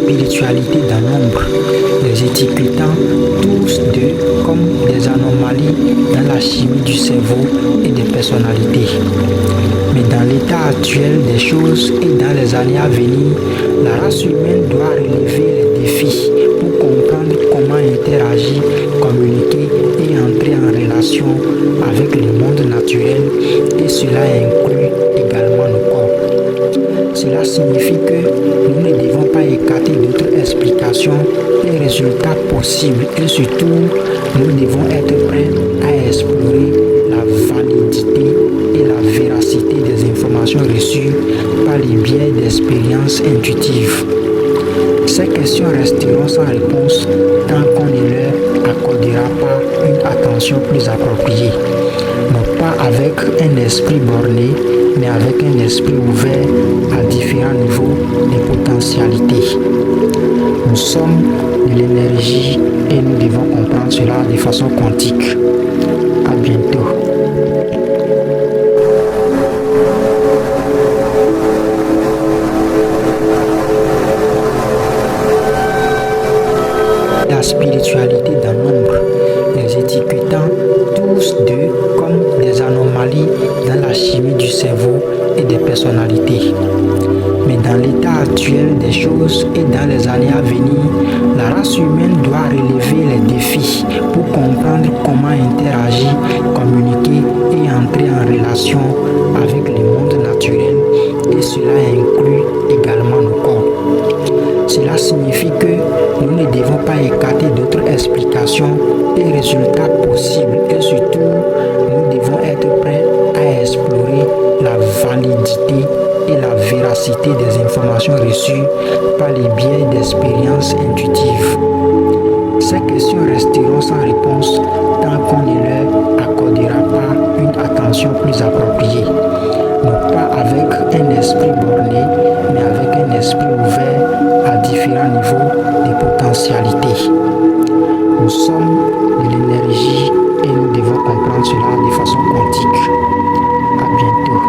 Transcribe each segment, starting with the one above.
spiritualité dans l'ombre, les étiquetant tous deux comme des anomalies dans la chimie du cerveau et des personnalités. Mais dans l'état actuel des choses et dans les années à venir, la race humaine doit relever les défis pour comprendre comment interagir, communiquer et entrer en relation avec le monde naturel, et cela inclut également nos corps. Cela signifie que nous ne devons pas écarter d'autres explications et résultats possibles, et surtout, nous devons être prêts à explorer la validité et la véracité des informations reçues par les biais d'expériences intuitives. Ces questions resteront sans réponse tant qu'on ne leur accordera pas une attention plus appropriée, non pas avec un esprit borné, mais avec un esprit ouvert à différents niveaux de potentialité. Nous sommes de l'énergie et nous devons comprendre cela de façon quantique. À bientôt. La spiritualité dans l'ombre, les étiquetant tous deux comme des anomalies dans la chimie du cerveau et des personnalités. Mais dans l'état actuel des choses et dans les années à venir, la race humaine doit relever les défis pour comprendre comment interagir, communiquer et entrer en relation avec le monde naturel, et cela inclut également nos corps. Cela signifie que nous ne devons pas écarter d'autres explications et résultats possibles, et surtout, nous devons être prêts à explorer la validité et la véracité des informations reçues par les biais d'expériences intuitives. Ces questions resteront sans réponse tant qu'on ne leur accordera pas une attention plus appropriée, non pas avec un esprit borné, mais avec un esprit ouvert à différents niveaux de potentialité. Nous sommes de l'énergie et nous devons comprendre cela de façon quantique. À bientôt.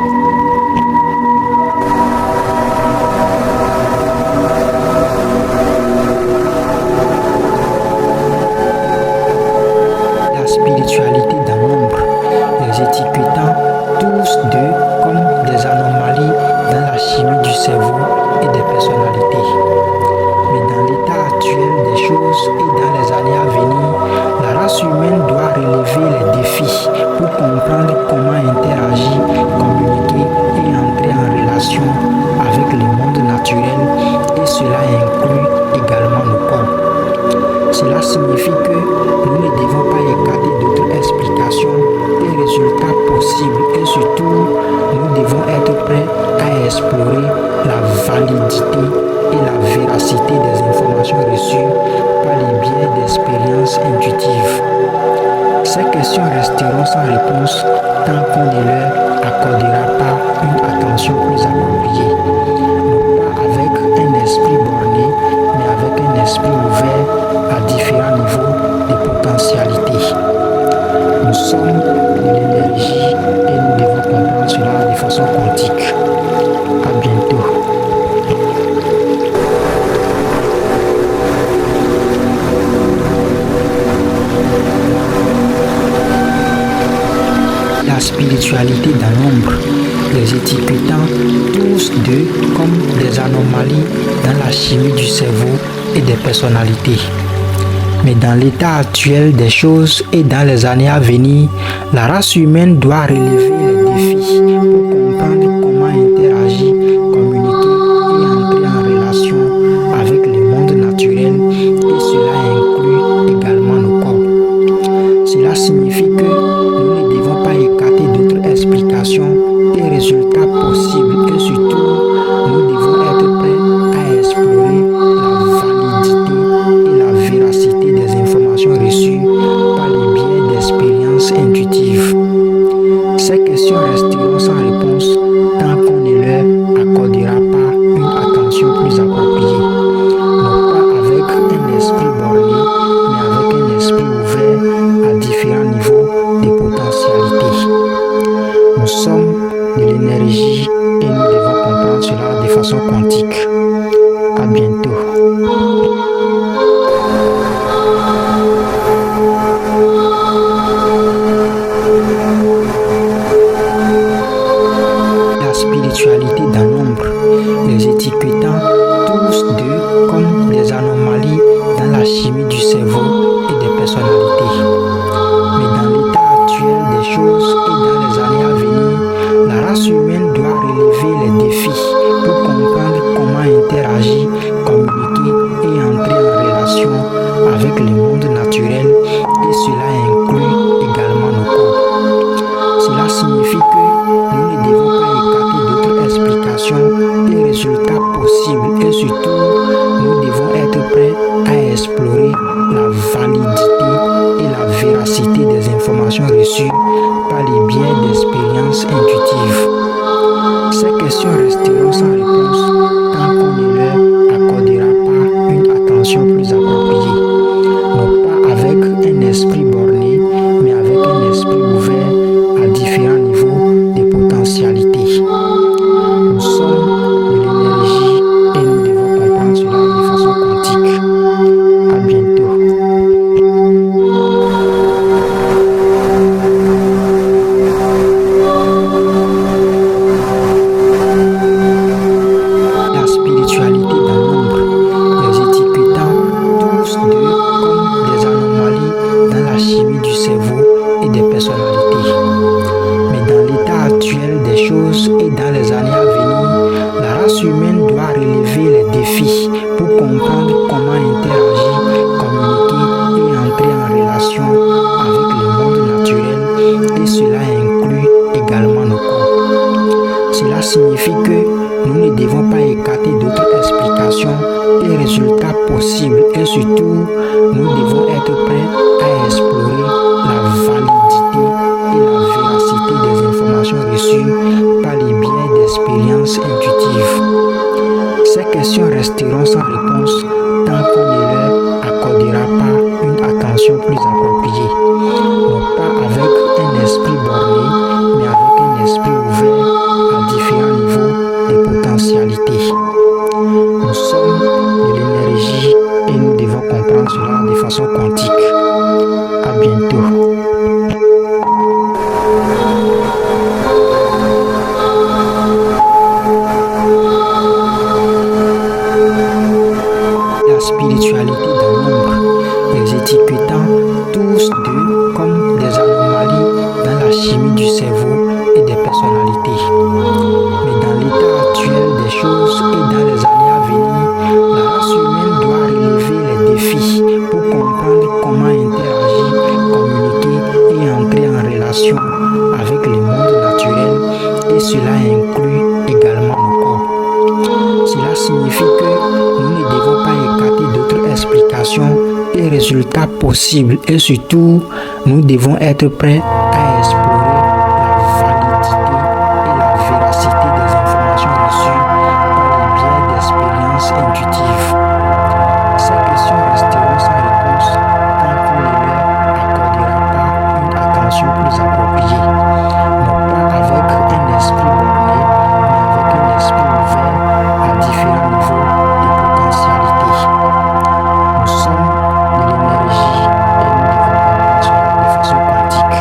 La spiritualité dans l'ombre, les étiquetant tous deux comme des anomalies dans la chimie du cerveau et des personnalités. Mais dans l'état actuel des choses et dans les années à venir, la race humaine doit relever les défis pour comprendre comment interagir, communiquer et entrer en relation avec le monde naturel, et cela inclut également nos corps. Cela signifie que nous ne devons pas écarter d'autres explications et résultats possibles, et surtout, nous devons être prêts à explorer la validité et la véracité des informations reçues par les biais d'expériences intuitives. Ces questions resteront sans réponse tant qu'on ne leur accordera pas une attention plus appropriée, non pas avec un esprit borné, mais avec un esprit ouvert à différents niveaux de potentialité. Nous sommes de l'énergie et nous devons comprendre cela de façon quantique. À bientôt. La spiritualité dans l'ombre, les étiquetant tous deux comme des anomalies dans la chimie du cerveau et des personnalités. Mais dans l'état actuel des choses et dans les années à venir, la race humaine doit relever les défis pour comprendre comment interagir, communiquer et entrer en relation avec le monde naturel, et cela inclut également nos corps. Cela signifie que nous ne devons pas écarter d'autres explications et résultats possibles, et surtout, nous devons être prêts à explorer la validité et la véracité des informations reçues par les biais d'expériences intuitives. Ces questions resteront sans réponse tant qu'on ne leur accordera pas une attention plus appropriée, non pas avec un esprit borné, mais avec un esprit ouvert à différents niveaux de potentialité. Nous sommes de l'énergie et nous devons comprendre cela de façon quantique. À À bientôt. La spiritualité dans l'ombre, les étiquetant tous deux comme des anomalies dans la chimie du cerveau et des personnalités. Mais dans l'état actuel des choses et dans les années à venir, la race humaine doit relever les défis pour comprendre comment interagir, communiquer et entrer en relation avec le monde naturel, et cela inclut également nos corps. Cela signifie que nous ne devons pas écarter d'autres explications et résultats possibles, et surtout nous devons être prêts à explorer la validité et la véracité des informations reçues par les biais d'expériences intuitives. Ces questions resteront sans réponse tant qu'on ne leur accordera pas une attention plus appropriée, non pas avec un esprit borné, mais avec un esprit ouvert à différents niveaux de potentialité. Nous sommes de l'énergie et nous devons comprendre cela de façon quantique. À bientôt. La spiritualité dans l'ombre, les étiquetant tous deux comme des anomalies dans la chimie du cerveau et des personnalités. Mais dans l'état actuel des choses et dans les années à venir, la race humaine doit relever les défis pour comprendre comment interagir, communiquer et entrer en relation avec le monde naturel, et cela inclut également nos corps. Cela signifie que nous ne devons pas écarter d'autres explications et résultats possibles, et surtout nous devons être prêts à explorer la validité et la véracité des informations reçues par les biais d'expériences intuitives. Ces questions resteront sans réponse tant qu'on ne leur accordera pas une attention plus appropriée, non pas avec un esprit borné, mais avec un esprit ouvert à différents niveaux de potentialité. Nous sommes de l'énergie et nous devons comprendre cela de façon quantique. À bientôt. La spiritualité dans l'ombre, les étiquetant tous deux comme des anomalies dans la chimie du cerveau et des personnalités. Mais dans l'état actuel des choses et dans les années à venir, la race humaine doit relever les défis pour comprendre comment interagir, communiquer et entrer en relation avec le monde naturel, et cela inclut également nos corps. Cela signifie que nous ne devons pas écarter d'autres explications et résultats possibles, et surtout nous devons être prêts à explorer la validité et la véracité des informations reçues par les biais d'expériences intuitives. Ces questions resteront sans réponse tant qu'on ne leur accordera pas une attention plus appropriée, non pas avec un esprit borné, mais avec un esprit ouvert à différents niveaux de potentialité. Nous sommes de l'énergie et nous devons comprendre cela de façon quantique.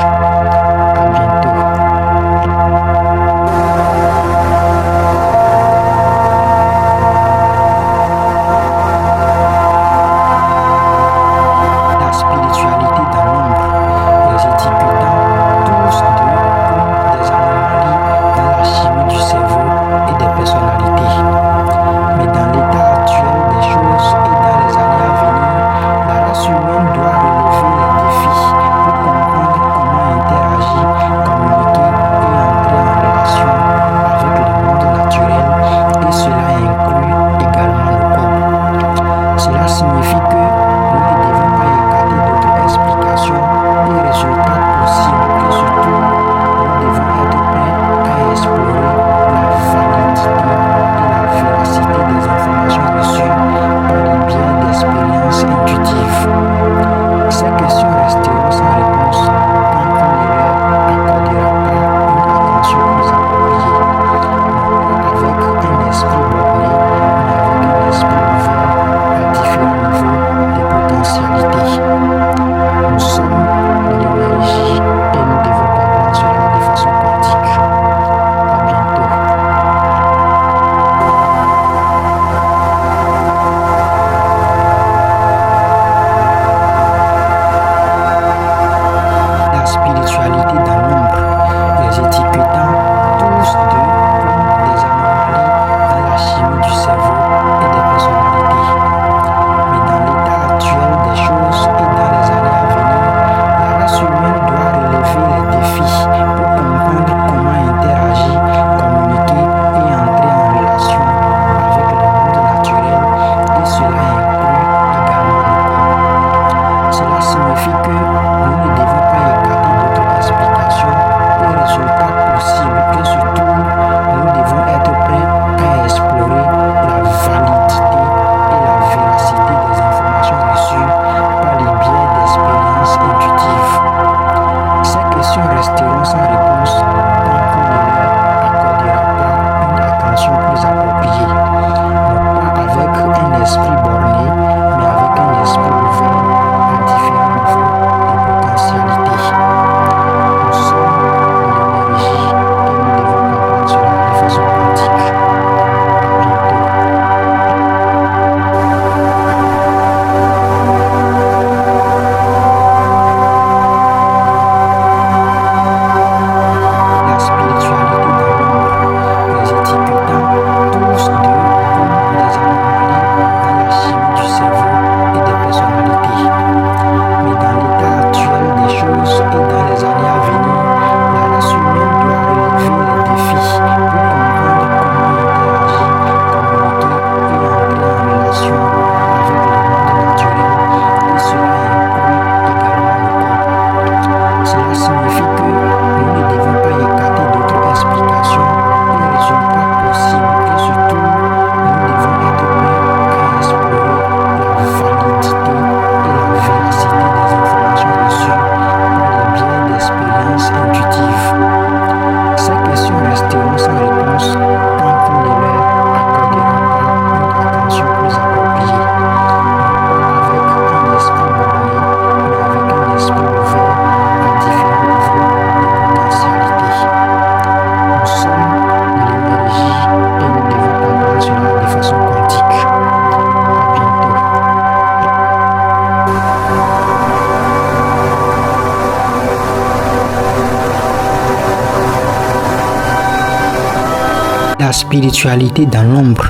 spiritualité dans l'ombre,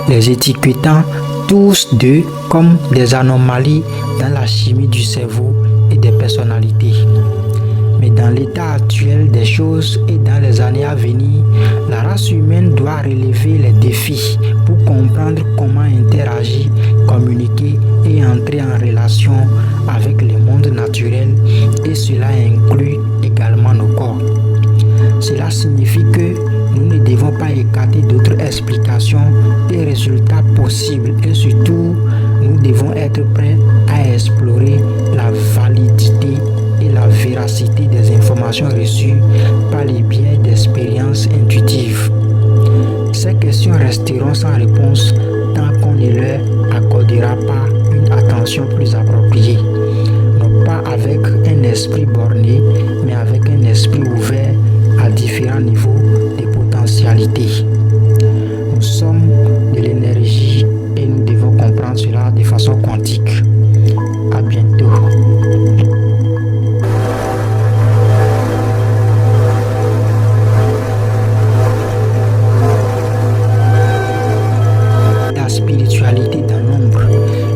les étiquetant tous deux comme des anomalies dans la chimie du cerveau et des personnalités. Mais dans l'état actuel des choses et dans les années à venir, la race humaine doit relever les défis pour comprendre comment interagir, communiquer et entrer en relation avec le monde naturel, et cela inclut également nos corps. Cela signifie que nous ne devons pas écarter d'autres explications et résultats possibles, et surtout, nous devons être prêts à explorer la validité et la véracité des informations reçues par les biais d'expériences intuitives. Ces questions resteront sans réponse tant qu'on ne leur accordera pas une attention plus appropriée, non pas avec un esprit borné, mais avec un esprit ouvert à différents niveaux de potentialité. Nous sommes de l'énergie et nous devons comprendre cela de façon quantique. À bientôt. La spiritualité dans l'ombre,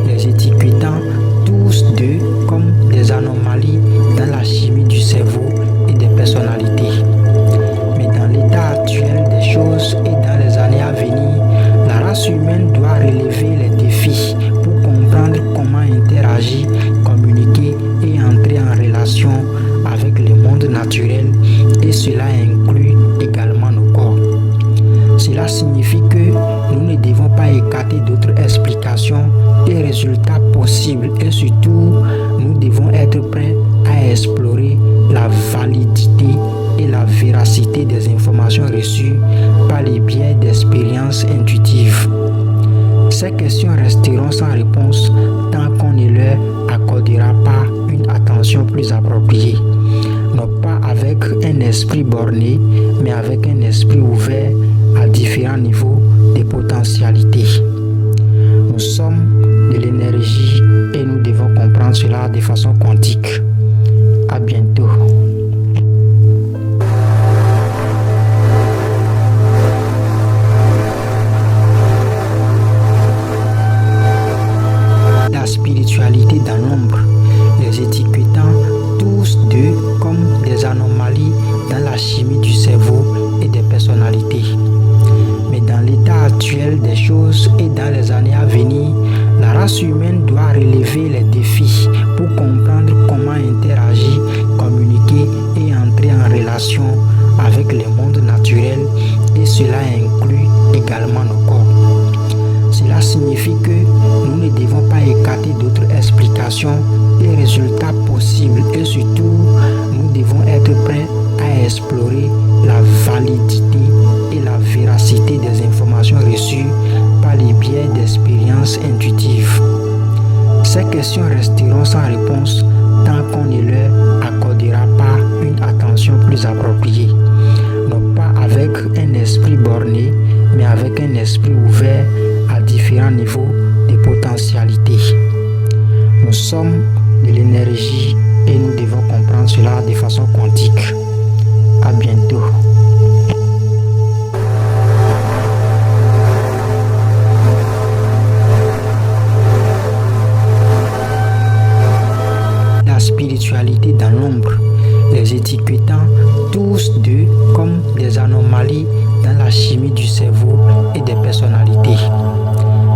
les étiquetant tous deux comme des anomalies dans la chimie du cerveau et des personnalités. Mais dans l'état actuel des choses et dans les années à venir, la race humaine doit relever les défis pour comprendre comment interagir, communiquer et entrer en relation avec le monde naturel, et cela inclut également nos corps. Cela signifie que nous ne devons pas écarter d'autres explications et résultats possibles, et surtout, nous devons être prêts à explorer la validité et la véracité des informations reçues par les biais d'expériences intuitives. Ces questions resteront sans réponse tant qu'on ne leur accordera pas une attention plus appropriée, non pas avec un esprit borné, mais avec un esprit ouvert à différents niveaux de potentialité. Nous sommes de l'énergie et nous devons comprendre cela de façon quantique. À bientôt. La spiritualité dans l'ombre, les étiquetant tous deux comme des anomalies dans la chimie du cerveau et des personnalités. Mais dans l'état actuel des choses et dans les années à venir, la race humaine doit relever les défis pour comprendre comment interagir, communiquer et entrer en relation avec le monde naturel, et cela inclut également nos corps. Cela signifie que nous ne devons pas écarter d'autres explications et résultats possibles, et surtout, nous devons être prêts à explorer la validité et la véracité des informations reçues par les biais d'expériences intuitives. Ces questions resteront sans réponse tant qu'on ne leur accordera pas une attention plus appropriée, non pas avec un esprit borné, mais avec un esprit ouvert à différents niveaux de potentialité. Nous sommes de l'énergie et nous devons comprendre cela de façon quantique. À bientôt. La spiritualité dans l'ombre, les étiquetant tous deux comme des anomalies dans la chimie du cerveau et des personnalités.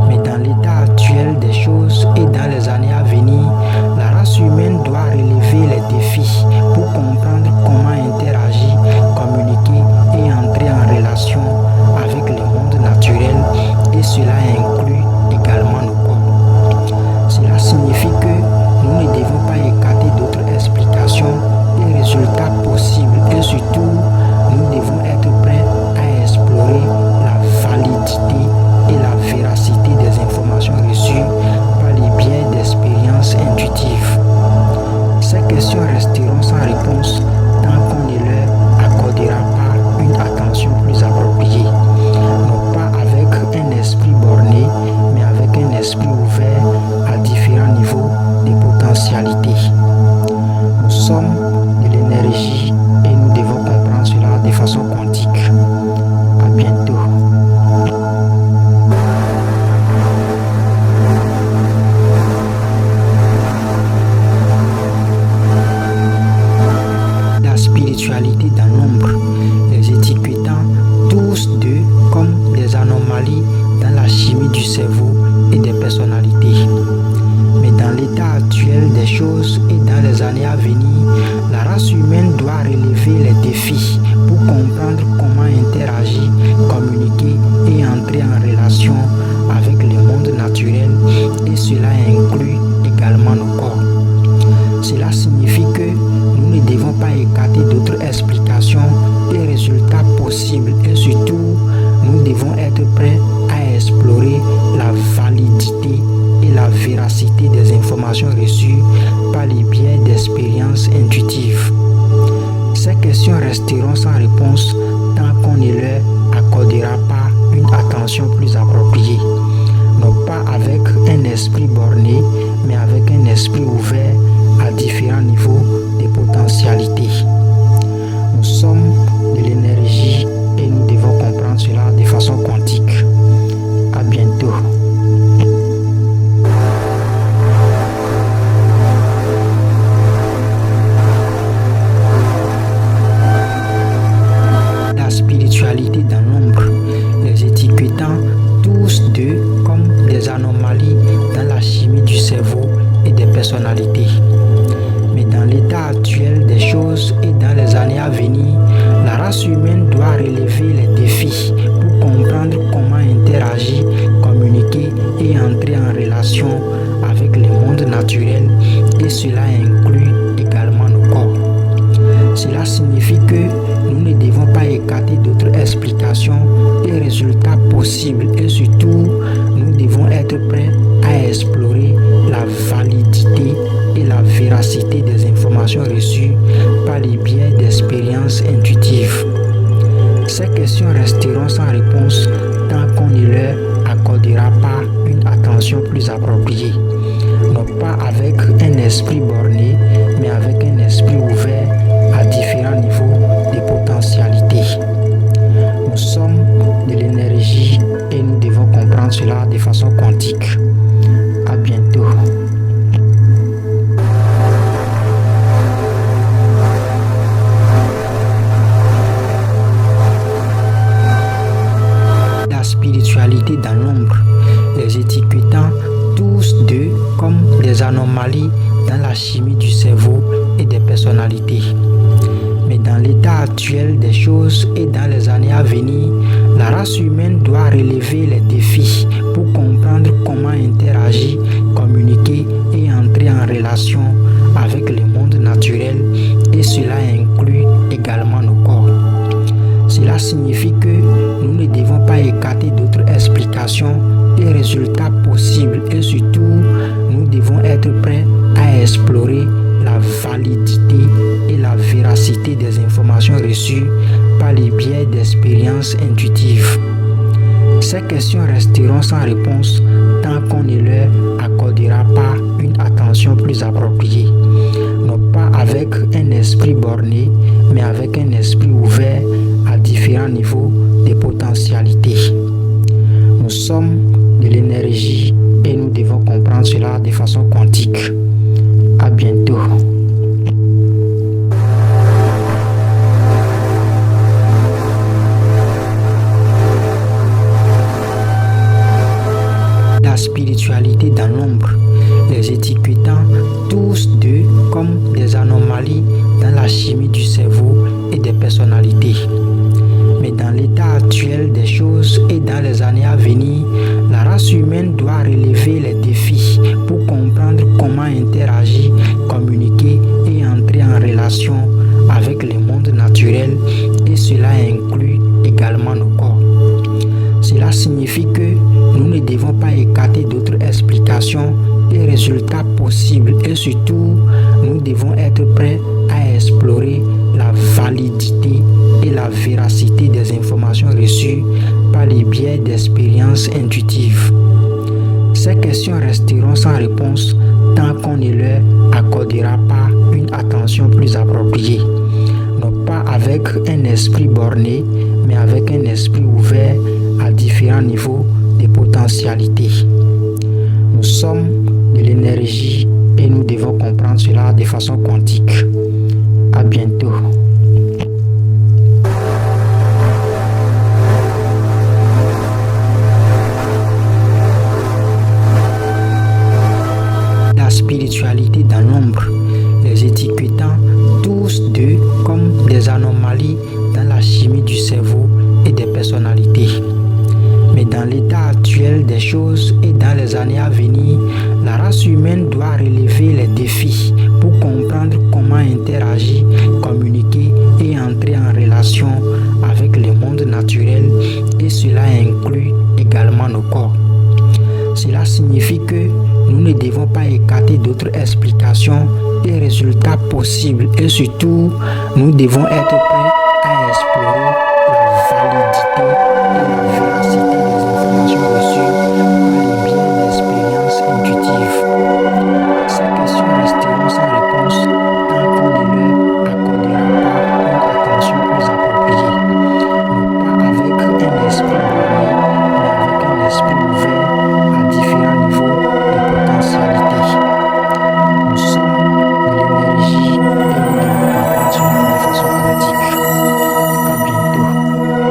Mais dans l'état actuel des choses et dans les années à venir, la race humaine doit relever les défis pour comprendre comment interagir, communiquer et entrer en relation avec le monde naturel, et cela inclut également nos corps. Cela signifie que nous ne devons pas écarter d'autres explications et résultats possibles, et surtout, nous devons être prêts à explorer la validité et la véracité des informations reçues par les biais d'expériences intuitives. Ces questions resteront sans réponse tant qu'on ne leur accordera pas une attention plus appropriée, non pas avec un esprit borné, mais avec un esprit ouvert à différents niveaux de potentialité. Nous sommes de l'énergie et nous devons comprendre cela de façon quantique. À bientôt. chimie du cerveau et des personnalités. Mais dans l'état actuel des choses et dans les années à venir, la race humaine doit relever les défis pour comprendre comment interagir, communiquer et entrer en relation avec le monde naturel, et cela inclut également nos corps. Cela signifie que nous ne devons pas écarter d'autres explications et résultats possibles, et surtout, nous devons être prêts à explorer la validité et la véracité des informations reçues par les biais d'expériences intuitives. Ces questions resteront sans réponse tant qu'on ne leur accordera pas une attention plus appropriée, non pas avec un esprit borné, mais avec un esprit ouvert à différents niveaux de potentialité. Nous sommes de l'énergie et nous devons comprendre cela de façon quantique. À bientôt. La spiritualité dans l'ombre, les étiquetant tous deux comme des anomalies dans la chimie du cerveau et des personnalités. Mais dans l'état actuel des choses et dans les années à venir, la race humaine doit relever les défis pour comprendre comment interagir, communiquer et entrer en relation avec le monde naturel, et cela inclut également nos corps. Cela signifie que nous ne devons pas écarter d'autres explications et résultats possibles, et surtout, nous devons être prêts à explorer la validité et la véracité des informations reçues par les biais d'expériences intuitives. Ces questions resteront sans réponse tant qu'on ne leur accordera pas une attention plus appropriée, non pas avec un esprit borné, mais avec un esprit ouvert à différents niveaux de potentialité. Nous sommes de l'énergie et nous devons comprendre cela de façon quantique. À bientôt. La spiritualité dans l'ombre, les étiquetant tous deux comme des anomalies dans la chimie du cerveau et des personnalités. Mais dans l'état actuel des choses et dans les années à venir, la race humaine doit relever les défis pour comprendre comment interagir, communiquer et entrer en relation avec le monde naturel, et cela inclut également nos corps. Cela signifie que nous ne devons pas écarter d'autres explications et résultats possibles, et surtout, nous devons être prêts à explorer la validité et la véracité des informations reçues par les biais d'expériences intuitives. Ces questions resteront sans réponse tant qu'on ne leur accordera pas une attention plus appropriée, non pas avec un esprit borné, mais avec un esprit ouvert à différents niveaux de potentialité. Nous sommes de l'énergie et nous devons comprendre cela de façon quantique. À bientôt. La spiritualité dans l'ombre, les étiquetant tous deux comme des anomalies dans la chimie du cerveau et des personnalités. Mais dans l'état actuel des choses et dans les années à venir, la race humaine doit relever les défis pour comprendre comment interagir, communiquer et entrer en relation avec le monde naturel, et cela inclut également nos corps. Cela signifie que nous ne devons pas écarter d'autres explications et résultats possibles, et surtout, nous devons être prêts à explorer la validité et la véracité des informations reçues par les biais d'expériences intuitives. Ces questions resteront sans réponse tant qu'on ne leur accordera pas une attention plus appropriée, non pas avec un esprit borné, mais avec un esprit ouvert à différents niveaux de potentialité. Nous sommes de l'énergie et nous devons comprendre cela de façon quantique. À bientôt. spiritualité dans l'ombre, les étiquetant tous deux comme des anomalies dans la chimie du cerveau et des personnalités. Mais dans l'état actuel des choses et dans les années à venir, la race humaine doit relever les défis pour comprendre comment interagir, communiquer et entrer en relation avec le monde naturel, et cela inclut également nos corps. Cela signifie que nous ne devons pas écarter d'autres explications et résultats possibles, et surtout, nous devons être prêts à explorer la validité et la véracité des informations reçues par les biais d'expériences intuitives. Ces questions resteront sans réponse tant qu'on ne leur accordera pas une attention plus appropriée, non pas avec un esprit borné, mais avec un esprit ouvert à différents niveaux de potentialité. Nous sommes de l'énergie et nous devons comprendre cela de façon quantique. À bientôt. La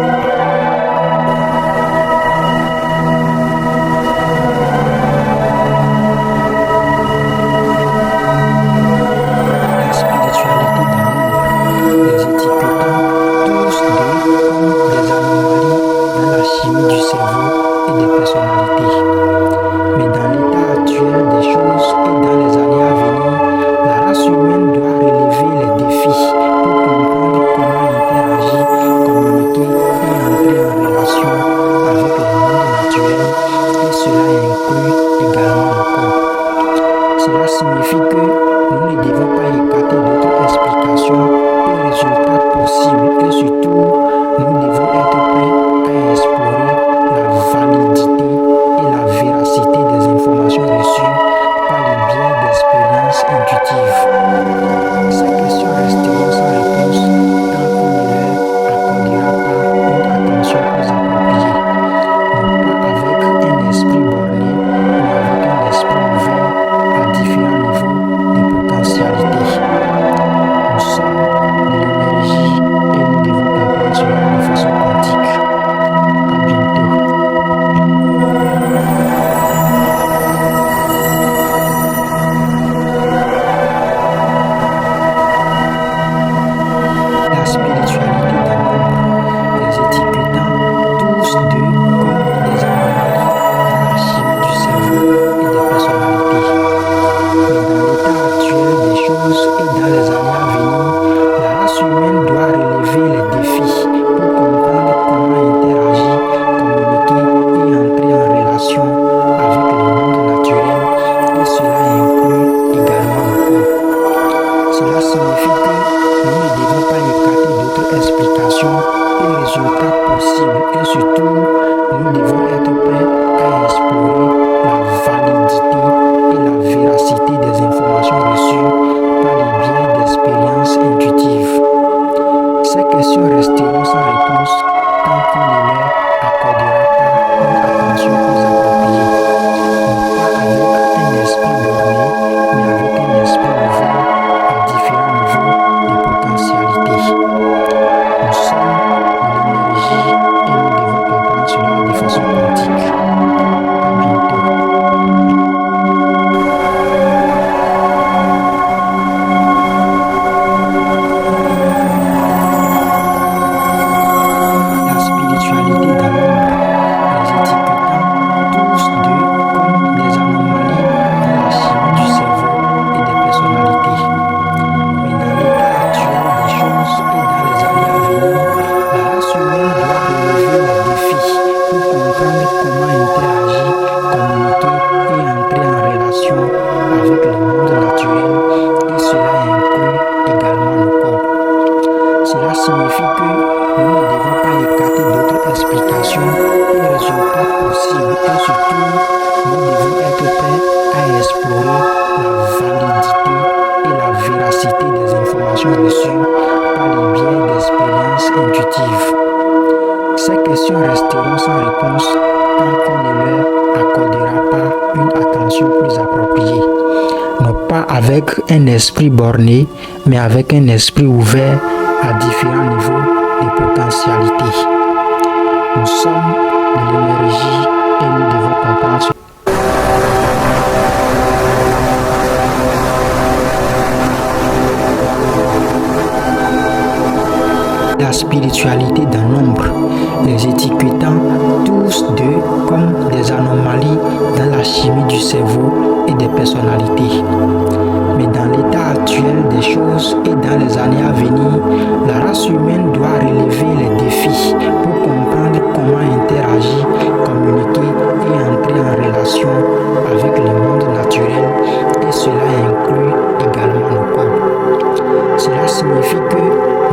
spiritualité dans l'ombre, les étiquetant tous deux comme des anomalies dans la chimie du cerveau et des personnalités. Mais dans l'état actuel des choses et dans les années à venir, la race humaine doit relever les défis pour comprendre comment interagir, communiquer et entrer en relation avec le monde naturel, et cela inclut également le corps. Cela signifie que nous ne devons pas écarter d'autres explications et résultats possibles, et surtout, nous devons être prêts à explorer la validité et la véracité des informations reçues par les biais d'expériences intuitives. Ces questions resteront sans réponse tant qu'on ne leur accordera pas une attention plus appropriée, non pas avec un esprit borné, mais avec un esprit ouvert à différents niveaux de potentialité. Nous sommes de l'énergie et nous devons comprendre cela de façon quantique. À bientôt. La spiritualité dans l'ombre, les étiquetant tous deux comme des anomalies dans la chimie du cerveau et des personnalités. Mais dans l'état actuel des choses et dans les années à venir, la race humaine doit relever les défis pour comprendre comment interagir, communiquer et entrer en relation avec le monde naturel, et cela inclut également le corps. Cela signifie que nous ne devons pas écarter d'autres explications et résultats possibles, et surtout, nous devons être prêts à explorer la validité et la véracité des informations reçues par les biais d'expériences intuitives. Ces questions resteront sans réponse tant qu'on ne leur accordera pas une attention plus appropriée, non pas avec un esprit borné, mais avec un esprit ouvert à différents niveaux de potentialité. Nous sommes de l'énergie et nous devons comprendre cela de façon quantique. À bientôt. La spiritualité dans l'ombre, les étiquetant tous deux comme des anomalies dans la chimie du cerveau et des personnalités. Mais dans l'état actuel des choses et dans les années à venir, la race humaine doit relever les défis pour comprendre comment interagir, communiquer et entrer en relation avec le monde naturel, et cela inclut également le corps. Cela signifie que nous ne devons pas écarter d'autres explications et résultats possibles, et surtout, nous devons être prêts à explorer la validité et la véracité des informations reçues par les biais d'expériences intuitives. Ces questions resteront sans réponse tant qu'on ne leur accordera pas une attention plus appropriée, non pas avec un esprit borné, mais avec un esprit ouvert à différents niveaux de potentialité. Nous sommes de l'énergie et nous devons comprendre spiritualité d'un nombre, les étiquetant tous deux comme des anomalies dans la chimie du cerveau et des personnalités. Mais dans l'état actuel des choses et dans les années à venir, la race humaine doit relever les défis pour comprendre comment interagir, communiquer et entrer en relation avec le monde naturel, et cela inclut également nos corps. Cela signifie que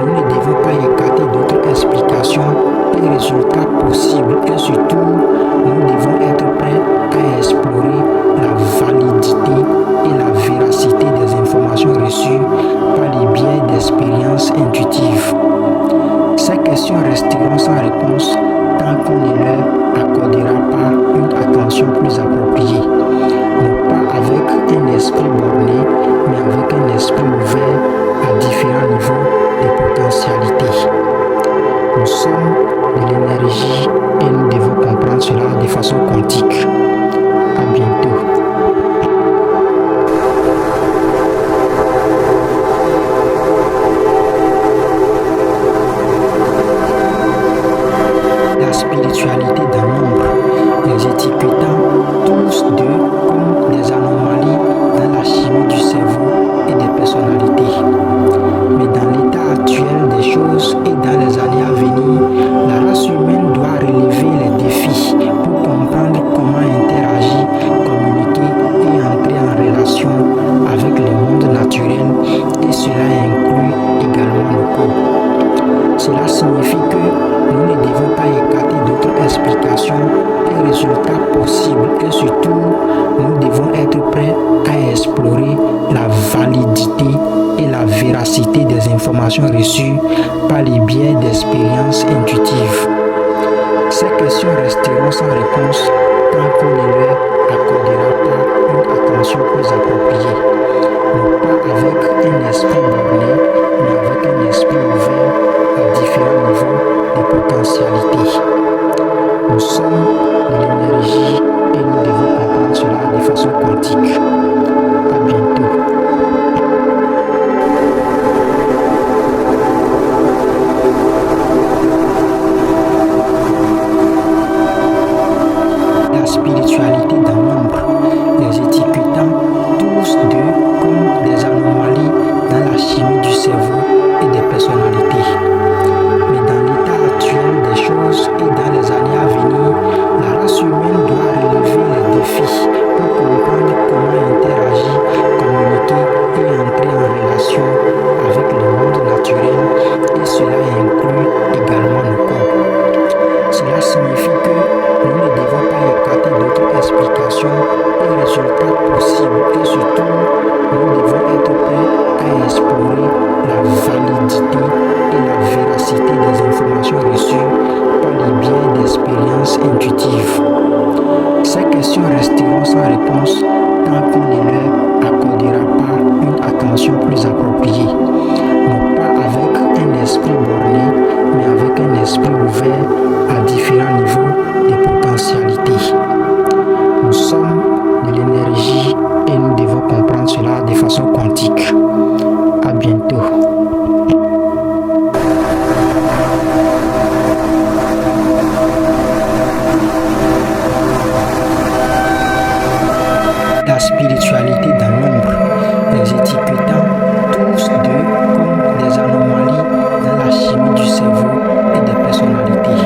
nous ne devons pas écarter d'autres explications et résultats possibles, et surtout, nous devons être prêts à explorer la validité et la véracité des informations reçues par les biais d'expériences intuitives. Ces questions resteront sans réponse tant qu'on ne leur accordera pas une attention plus appropriée, non pas avec un esprit borné, mais avec un esprit ouvert à différents niveaux de potentialité. Nous sommes de l'énergie et nous devons comprendre cela de façon quantique. À bientôt. La spiritualité d'un nombre, les étiquetant tous deux comme des anomalies dans la chimie du cerveau et des personnalités. Mais dans l'état actuel des choses et dans les années à venir, la race humaine doit relever les défis pour comprendre comment interagir, communiquer et entrer en relation avec le monde naturel, et cela inclut également nos corps. Cela signifie que nous ne devons pas écarter d'autres explications et résultats possibles, et surtout, nous devons être prêts à explorer la validité et la véracité des informations reçues par les biais d'expériences intuitives. Ces questions resteront sans réponse tant qu'on ne leur accordera pas une attention plus appropriée, non pas avec un esprit borné, mais avec un esprit ouvert à différents niveaux de potentialité. Nous sommes de l'énergie et nous devons comprendre cela de façon quantique. À bientôt. La spiritualité d'un nombre, les étiquetant tous deux comme des anomalies dans la chimie du cerveau et des personnalités. Mais dans l'état actuel des choses et dans les années à venir, la race humaine doit relever les défis pour comprendre comment interagir, communiquer et entrer en relation avec le monde naturel, et cela inclut également nos corps. Cela signifie que nous ne devons pas écarter d'autres explications et résultats possibles, et surtout, nous devons être prêts à explorer la validité et la véracité des informations reçues par les biais d'expériences intuitives. Ces questions resteront sans réponse tant qu'on ne leur accordera pas une attention plus appropriée, non pas avec un esprit borné, mais avec un esprit ouvert à différents niveaux de potentialité. Nous sommes de l'énergie et nous devons comprendre cela de façon quantique. À bientôt. La spiritualité d'un nombre, les étiquetant tous deux comme des anomalies dans la chimie du cerveau et des personnalités.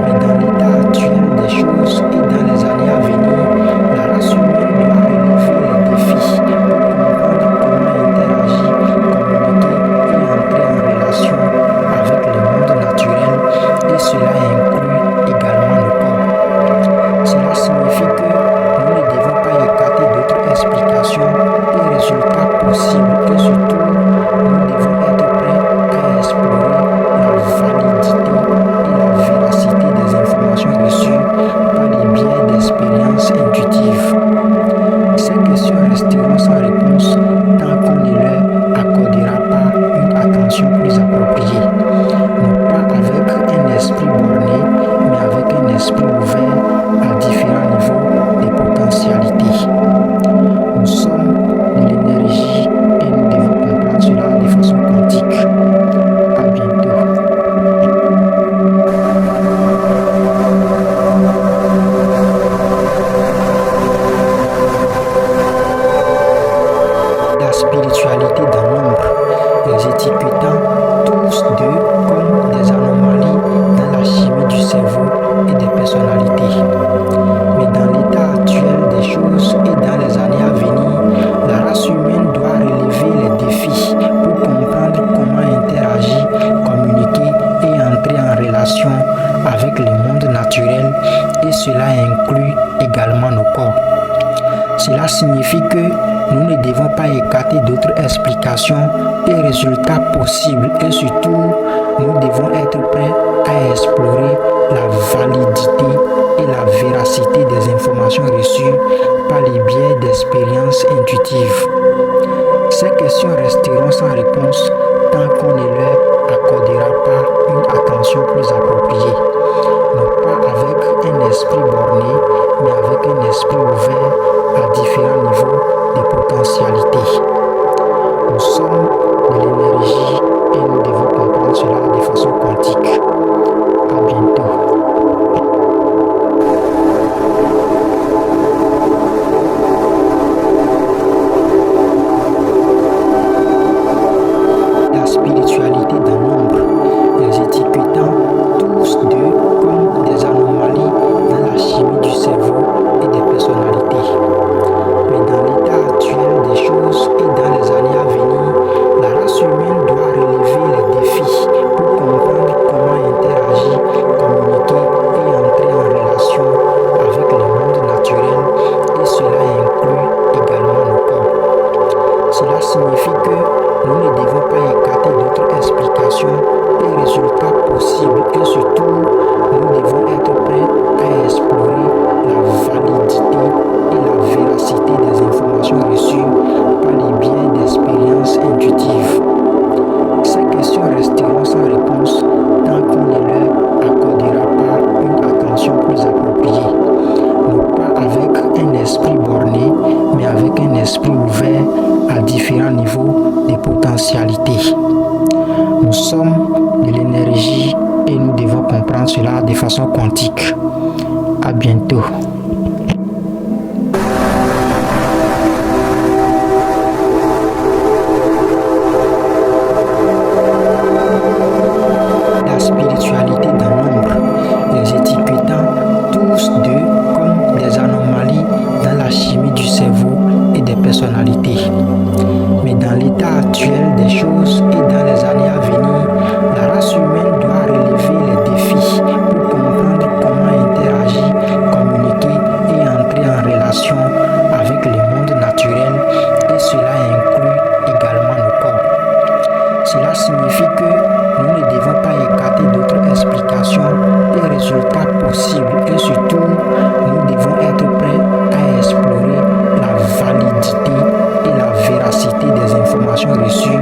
Mais dans l'état actuel des choses et dans les années à venir, la race humaine doit relever les défis pour comprendre comment interagir, communiquer et entrer en relation avec le monde naturel, et cela inclut également nos corps. Cela signifie que nous ne devons pas écarter d'autres explications signifie que nous ne devons pas écarter d'autres explications et résultats possibles et surtout, nous devons être prêts à explorer la validité et la véracité des informations reçues par les biais d'expériences intuitives. Ces questions resteront sans réponse tant qu'on ne leur accordera pas une attention plus appropriée. Non pas avec un esprit borné, mais avec un esprit ouvert à différents niveaux de potentialité. Nous sommes de l'énergie et nous devons comprendre cela de façon quantique. À bientôt. La spiritualité d'un nombre, les étiquetant tous deux comme des anomalies dans la chimie du cerveau et des personnalités. Mais dans l'état actuel des choses et dans les années à venir, la race humaine doit relever les défis pour comprendre comment interagir, communiquer et entrer en relation avec le monde naturel et cela inclut également nos corps. Cela signifie que nous ne devons pas écarter d'autres explications et résultats possibles et surtout, nous devons être prêts à explorer la validité et la véracité des informations reçues par les biais d'expériences intuitives. Ces questions resteront sans réponse tant qu'on ne leur accordera pas une attention plus appropriée. Non pas avec un esprit borné, mais avec un esprit ouvert à différents niveaux de potentialité. Nous sommes de l'énergie et nous devons comprendre cela de façon quantique. À bientôt. La spiritualité d'un nombre, les étiquetant tous deux comme des anomalies dans la chimie du cerveau et des personnalités. Mais dans l'état actuel des choses et dans les années à venir, la race humaine doit relever les défis pour comprendre comment interagir, communiquer et entrer en relation avec le monde naturel et cela inclut également nos corps. Cela signifie que nous ne devons pas écarter d'autres explications et résultats possibles et surtout, nous devons être prêts à explorer la validité et la véracité des informations reçues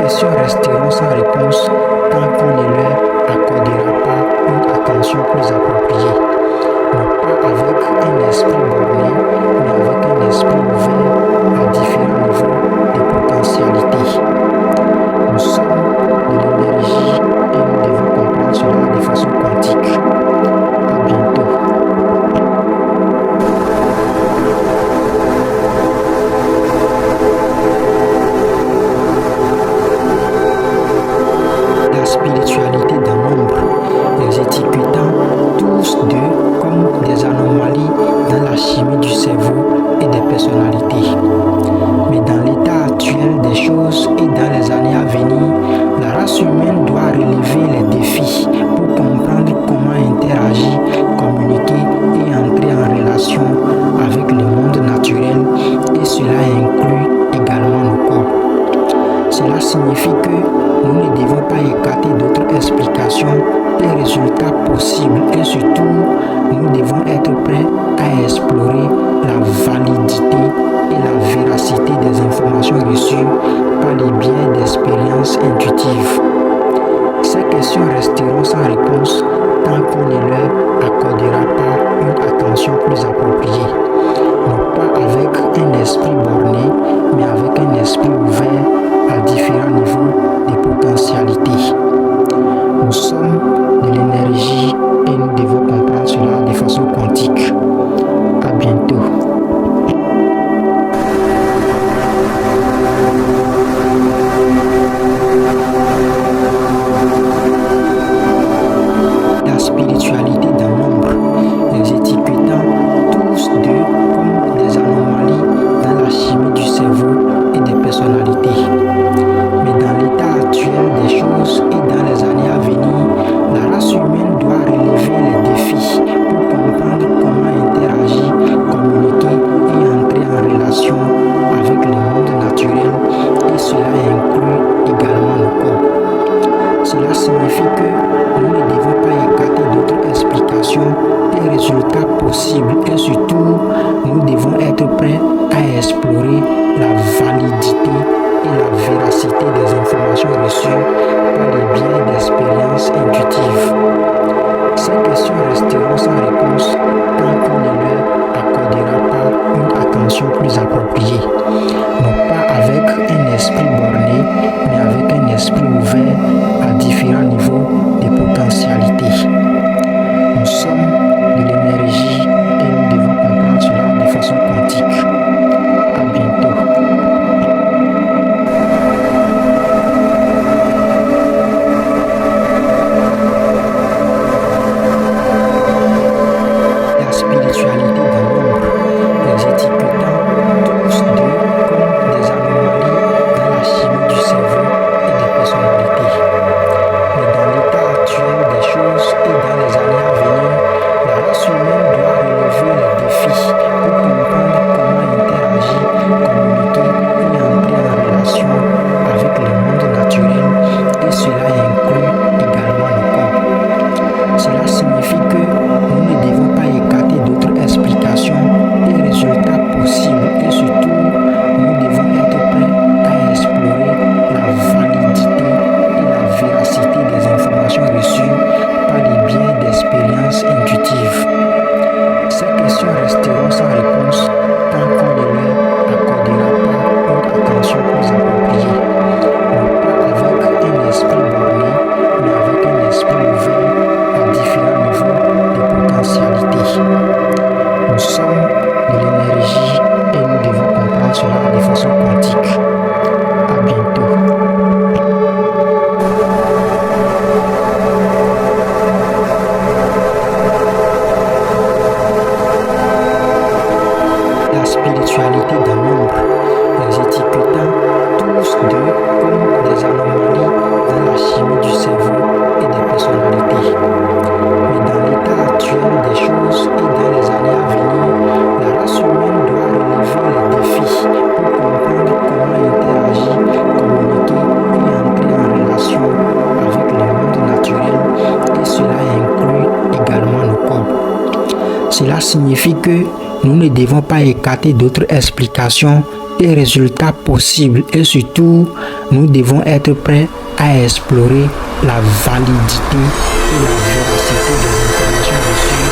questions resteront sans réponse tant qu'on ne leur accordera pas une attention plus appropriée. Non pas avec un esprit borné, mais avec un esprit ouvert à différents niveaux de potentialité. Nous sommes de l'énergie et nous devons comprendre cela de façon quantique. À bientôt. La spiritualité dans l'ombre, les étiquetant tous deux comme des anomalies dans la chimie du cerveau et des personnalités. Mais dans l'état actuel des choses et dans les années à venir, la race humaine doit relever les défis pour comprendre comment interagir, communiquer et entrer en relation avec le monde naturel, et cela inclut également nos corps. Cela signifie que nous ne devons pas écarter d'autres explications et résultats possibles, et surtout, nous devons être prêts à explorer la validité et la véracité des informations reçues par les biais d'expériences intuitives. Ces questions resteront sans réponse tant qu'on ne leur accordera pas une attention plus appropriée. Non pas avec un esprit borné, mais avec un esprit ouvert à différents niveaux de potentialité. Nous sommes de l'énergie et nous devons comprendre cela de façon quantique. À bientôt. La spiritualité dans l'ombre, les étiquetant tous deux comme des anomalies dans la chimie du cerveau et des personnalités. Mais dans l'état actuel des choses et dans les années à venir, la race humaine doit relever les défis pour comprendre comment interagir, communiquer et entrer en relation avec le monde naturel, et cela inclut également nos corps. Cela signifie que nous ne devons pas écarter d'autres explications et résultats possibles, et surtout, nous devons être prêts à explorer la validité et la véracité des informations reçues par les biais d'expériences intuitives. Ces questions resteront sans réponse tant qu'on ne leur accordera pas une attention plus appropriée. Non pas avec un esprit borné, mais avec un esprit ouvert à différents niveaux de potentialité. Nous sommes de l'énergie et nous devons comprendre cela de façon quantique. À bientôt. La spiritualité dans l'ombre, les étiquetant tous deux comme des anomalies dans la chimie du cerveau et des personnalités. Mais dans l'état actuel des choses et dans les années à venir, la race humaine doit relever les défis pour comprendre comment interagir, communiquer et entrer en relation avec le monde naturel, et cela inclut également nos corps. Cela signifie que nous ne devons pas écarter d'autres explications et résultats possibles, et surtout, nous devons être prêts à explorer la validité et la véracité des informations reçues par les biais d'expériences intuitives. Ces questions resteront sans réponse tant qu'on ne leur accordera pas une attention plus appropriée. Non pas avec un esprit borné, mais avec un esprit ouvert à différents niveaux de potentialité. Nous sommes de l'énergie et nous devons comprendre cela de façon quantique. À bientôt. La spiritualité dans l'ombre, les étiquetant tous deux comme des anomalies dans la chimie du cerveau et des personnalités. Mais dans l'état actuel des choses et dans les années à venir, la race humaine doit relever les défis pour comprendre comment interagir, communiquer et entrer en relation avec le monde naturel, et cela inclut également nos corps. Cela signifie que nous ne devons pas écarter d'autres explications et résultats possibles, et surtout, nous devons être prêts à explorer la validité et la véracité des informations reçues